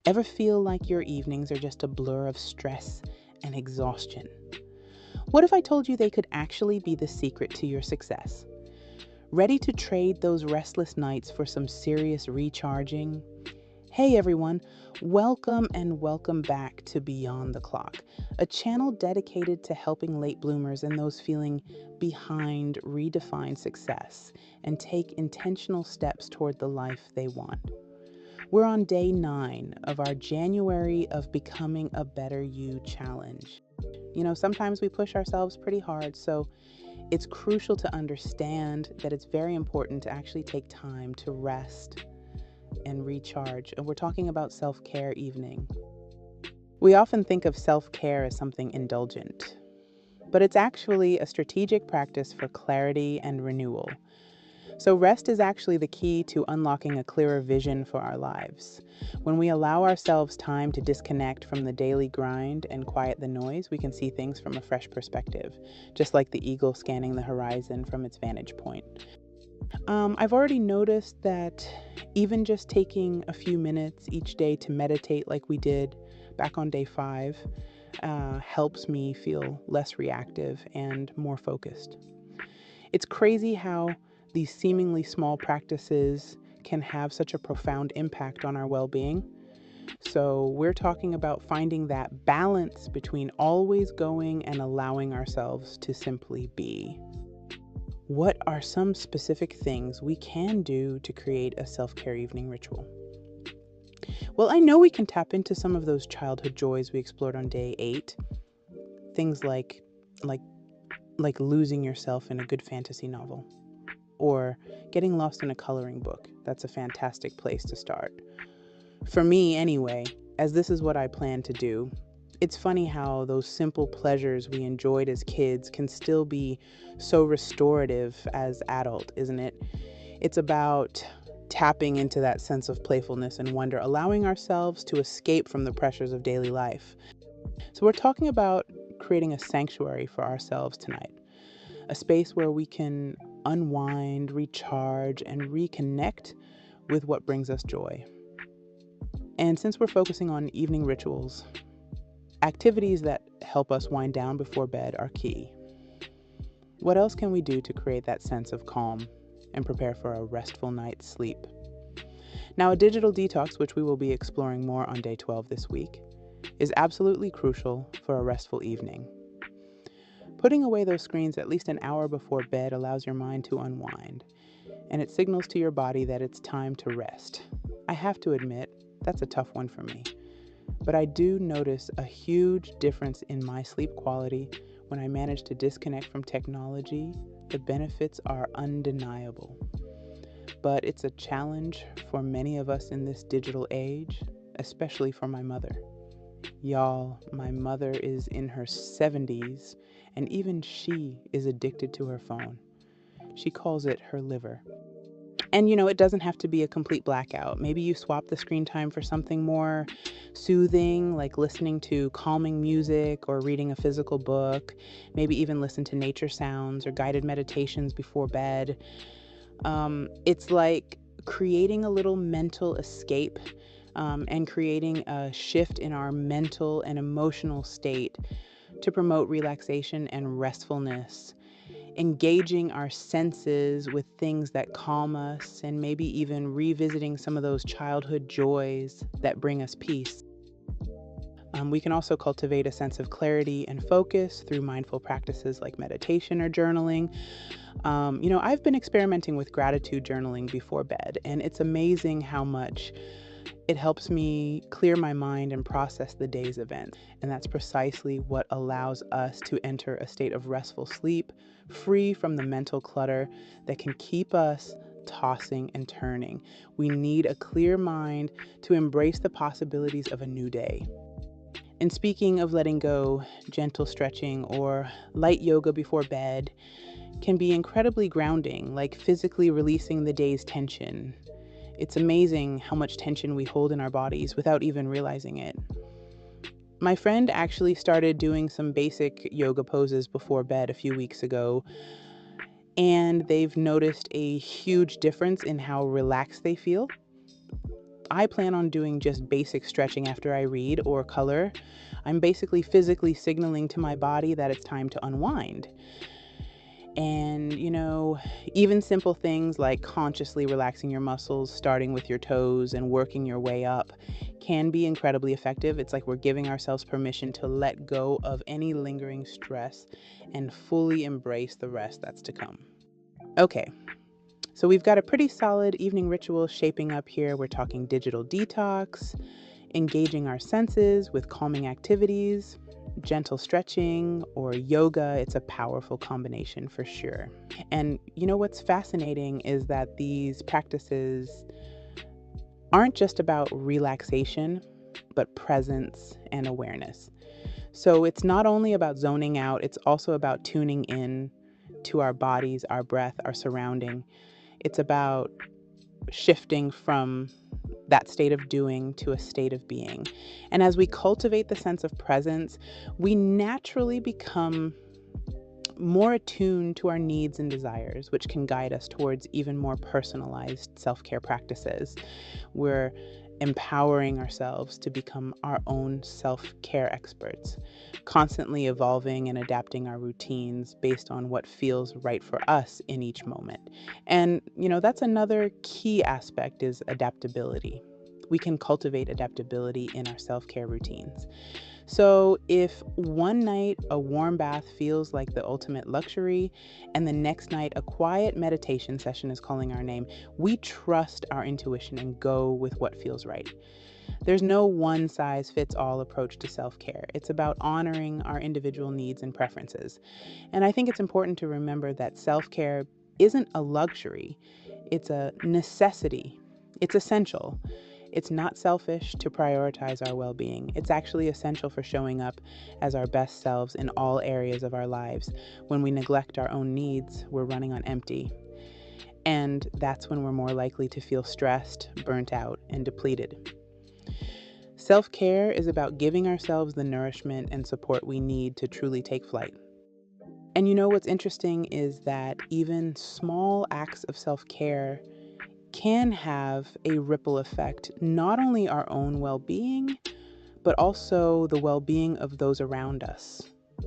Ever feel like your evenings are just a blur of stress and exhaustion? What if I told you they could actually be the secret to your success? Ready to trade those restless nights for some serious recharging? Hey everyone, welcome back to Beyond the Clock, a channel dedicated to helping late bloomers and those feeling behind redefine success and take intentional steps toward the life they want. We're on day 9 of our January of Becoming a Better You challenge. Sometimes we push ourselves pretty hard, so it's crucial to understand that it's very important to actually take time to rest and recharge. And we're talking about self-care evening. We often think of self-care as something indulgent, but it's actually a strategic practice for clarity and renewal. So rest is actually the key to unlocking a clearer vision for our lives. When we allow ourselves time to disconnect from the daily grind and quiet the noise, we can see things from a fresh perspective, just like the eagle scanning the horizon from its vantage point. I've already noticed that even just taking a few minutes each day to meditate like we did back on day 5 helps me feel less reactive and more focused. It's crazy how these seemingly small practices can have such a profound impact on our well-being. So we're talking about finding that balance between always going and allowing ourselves to simply be. What are some specific things we can do to create a self-care evening ritual? Well, I know we can tap into some of those childhood joys we explored on day 8. Things like losing yourself in a good fantasy novel or getting lost in a coloring book. That's a fantastic place to start. For me, anyway, as this is what I plan to do, it's funny how those simple pleasures we enjoyed as kids can still be so restorative as adult, isn't it? It's about tapping into that sense of playfulness and wonder, allowing ourselves to escape from the pressures of daily life. So we're talking about creating a sanctuary for ourselves tonight, a space where we can unwind, recharge, and reconnect with what brings us joy. And since we're focusing on evening rituals, activities that help us wind down before bed are key. What else can we do to create that sense of calm and prepare for a restful night's sleep? Now, a digital detox, which we will be exploring more on day 12 this week, is absolutely crucial for a restful evening. Putting away those screens at least an hour before bed allows your mind to unwind, and it signals to your body that it's time to rest. I have to admit, that's a tough one for me, but I do notice a huge difference in my sleep quality when I manage to disconnect from technology. The benefits are undeniable, but it's a challenge for many of us in this digital age, especially for my mother. Y'all, my mother is in her 70s, and even she is addicted to her phone. She calls it her liver. And it doesn't have to be a complete blackout. Maybe you swap the screen time for something more soothing, like listening to calming music or reading a physical book. Maybe even listen to nature sounds or guided meditations before bed. It's like creating a little mental escape and creating a shift in our mental and emotional state to promote relaxation and restfulness, engaging our senses with things that calm us, and maybe even revisiting some of those childhood joys that bring us peace. We can also cultivate a sense of clarity and focus through mindful practices like meditation or journaling. I've been experimenting with gratitude journaling before bed, and it's amazing how much it helps me clear my mind and process the day's events. And that's precisely what allows us to enter a state of restful sleep, free from the mental clutter that can keep us tossing and turning. We need a clear mind to embrace the possibilities of a new day. And speaking of letting go, gentle stretching or light yoga before bed can be incredibly grounding, like physically releasing the day's tension. It's amazing how much tension we hold in our bodies without even realizing it. My friend actually started doing some basic yoga poses before bed a few weeks ago, and they've noticed a huge difference in how relaxed they feel. I plan on doing just basic stretching after I read or color, I'm basically physically signaling to my body that it's time to unwind. And, even simple things like consciously relaxing your muscles, starting with your toes and working your way up, can be incredibly effective. It's like we're giving ourselves permission to let go of any lingering stress and fully embrace the rest that's to come. Okay, so we've got a pretty solid evening ritual shaping up here. We're talking digital detox, engaging our senses with calming activities, gentle stretching, or yoga. It's a powerful combination for sure. And what's fascinating is that these practices aren't just about relaxation, but presence and awareness. So it's not only about zoning out, it's also about tuning in to our bodies, our breath, our surrounding. It's about shifting from that state of doing to a state of being. And as we cultivate the sense of presence, we naturally become more attuned to our needs and desires, which can guide us towards even more personalized self-care practices. We're empowering ourselves to become our own self-care experts, constantly evolving and adapting our routines based on what feels right for us in each moment. And, that's another key aspect is adaptability. We can cultivate adaptability in our self-care routines. So, if one night a warm bath feels like the ultimate luxury, and the next night a quiet meditation session is calling our name, we trust our intuition and go with what feels right. There's no one size fits all approach to self care. It's about honoring our individual needs and preferences. And I think it's important to remember that self care isn't a luxury, it's a necessity, it's essential. It's not selfish to prioritize our well being. It's actually essential for showing up as our best selves in all areas of our lives. When we neglect our own needs, we're running on empty. And that's when we're more likely to feel stressed, burnt out, and depleted. Self care is about giving ourselves the nourishment and support we need to truly take flight. And what's interesting is that even small acts of self care can have a ripple effect, not only our own well being, but also the well being of those around us.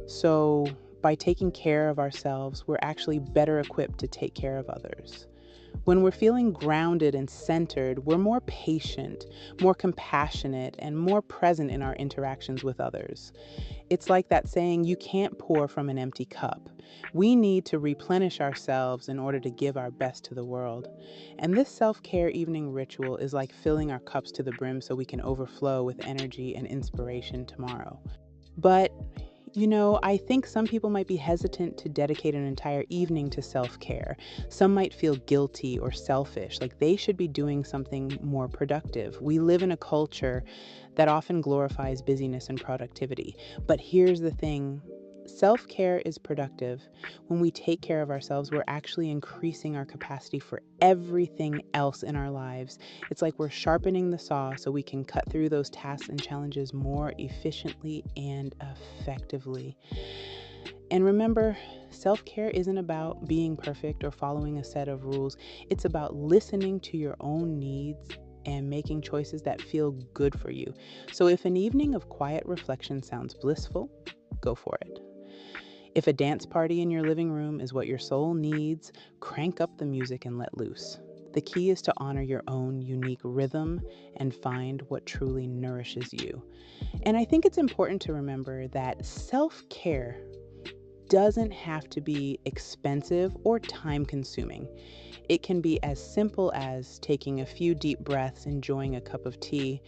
So, by taking care of ourselves, we're actually better equipped to take care of others. When we're feeling grounded and centered, we're more patient, more compassionate, and more present in our interactions with others. It's like that saying, you can't pour from an empty cup. We need to replenish ourselves in order to give our best to the world. And this self-care evening ritual is like filling our cups to the brim so we can overflow with energy and inspiration tomorrow. But I think some people might be hesitant to dedicate an entire evening to self-care. Some might feel guilty or selfish, like they should be doing something more productive. We live in a culture that often glorifies busyness and productivity. But here's the thing. Self-care is productive. When we take care of ourselves, we're actually increasing our capacity for everything else in our lives. It's like we're sharpening the saw so we can cut through those tasks and challenges more efficiently and effectively. And remember, self-care isn't about being perfect or following a set of rules. It's about listening to your own needs and making choices that feel good for you. So if an evening of quiet reflection sounds blissful, go for it. If a dance party in your living room is what your soul needs, crank up the music and let loose. The key is to honor your own unique rhythm and find what truly nourishes you. And I think it's important to remember that self-care doesn't have to be expensive or time-consuming. It can be as simple as taking a few deep breaths, enjoying a cup of tea,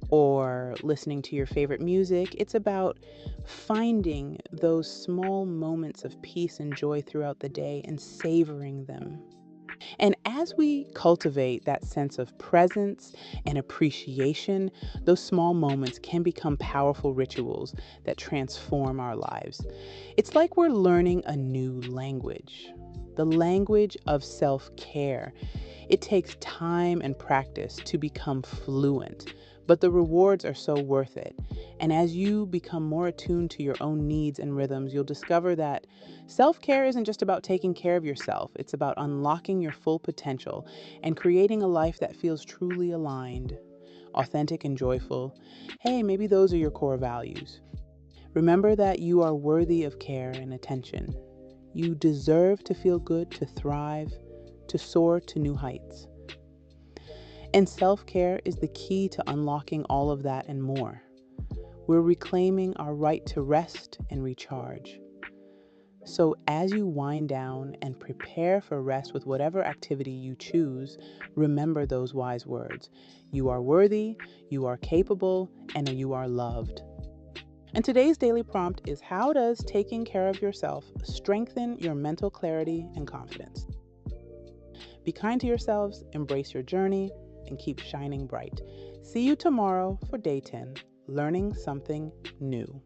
or listening to your favorite music. It's about finding those small moments of peace and joy throughout the day and savoring them. And as we cultivate that sense of presence and appreciation, those small moments can become powerful rituals that transform our lives. It's like we're learning a new language, the language of self-care. It takes time and practice to become fluent, but the rewards are so worth it. And as you become more attuned to your own needs and rhythms, you'll discover that self-care isn't just about taking care of yourself. It's about unlocking your full potential and creating a life that feels truly aligned. authentic and joyful, hey, maybe those are your core values. Remember that you are worthy of care and attention. You deserve to feel good, to thrive, to soar to new heights. And self-care is the key to unlocking all of that and more. We're reclaiming our right to rest and recharge. So as you wind down and prepare for rest with whatever activity you choose, remember those wise words. You are worthy, you are capable, and you are loved. And today's daily prompt is, how does taking care of yourself strengthen your mental clarity and confidence? Be kind to yourselves, embrace your journey, and keep shining bright. See you tomorrow for day 10, learning something new.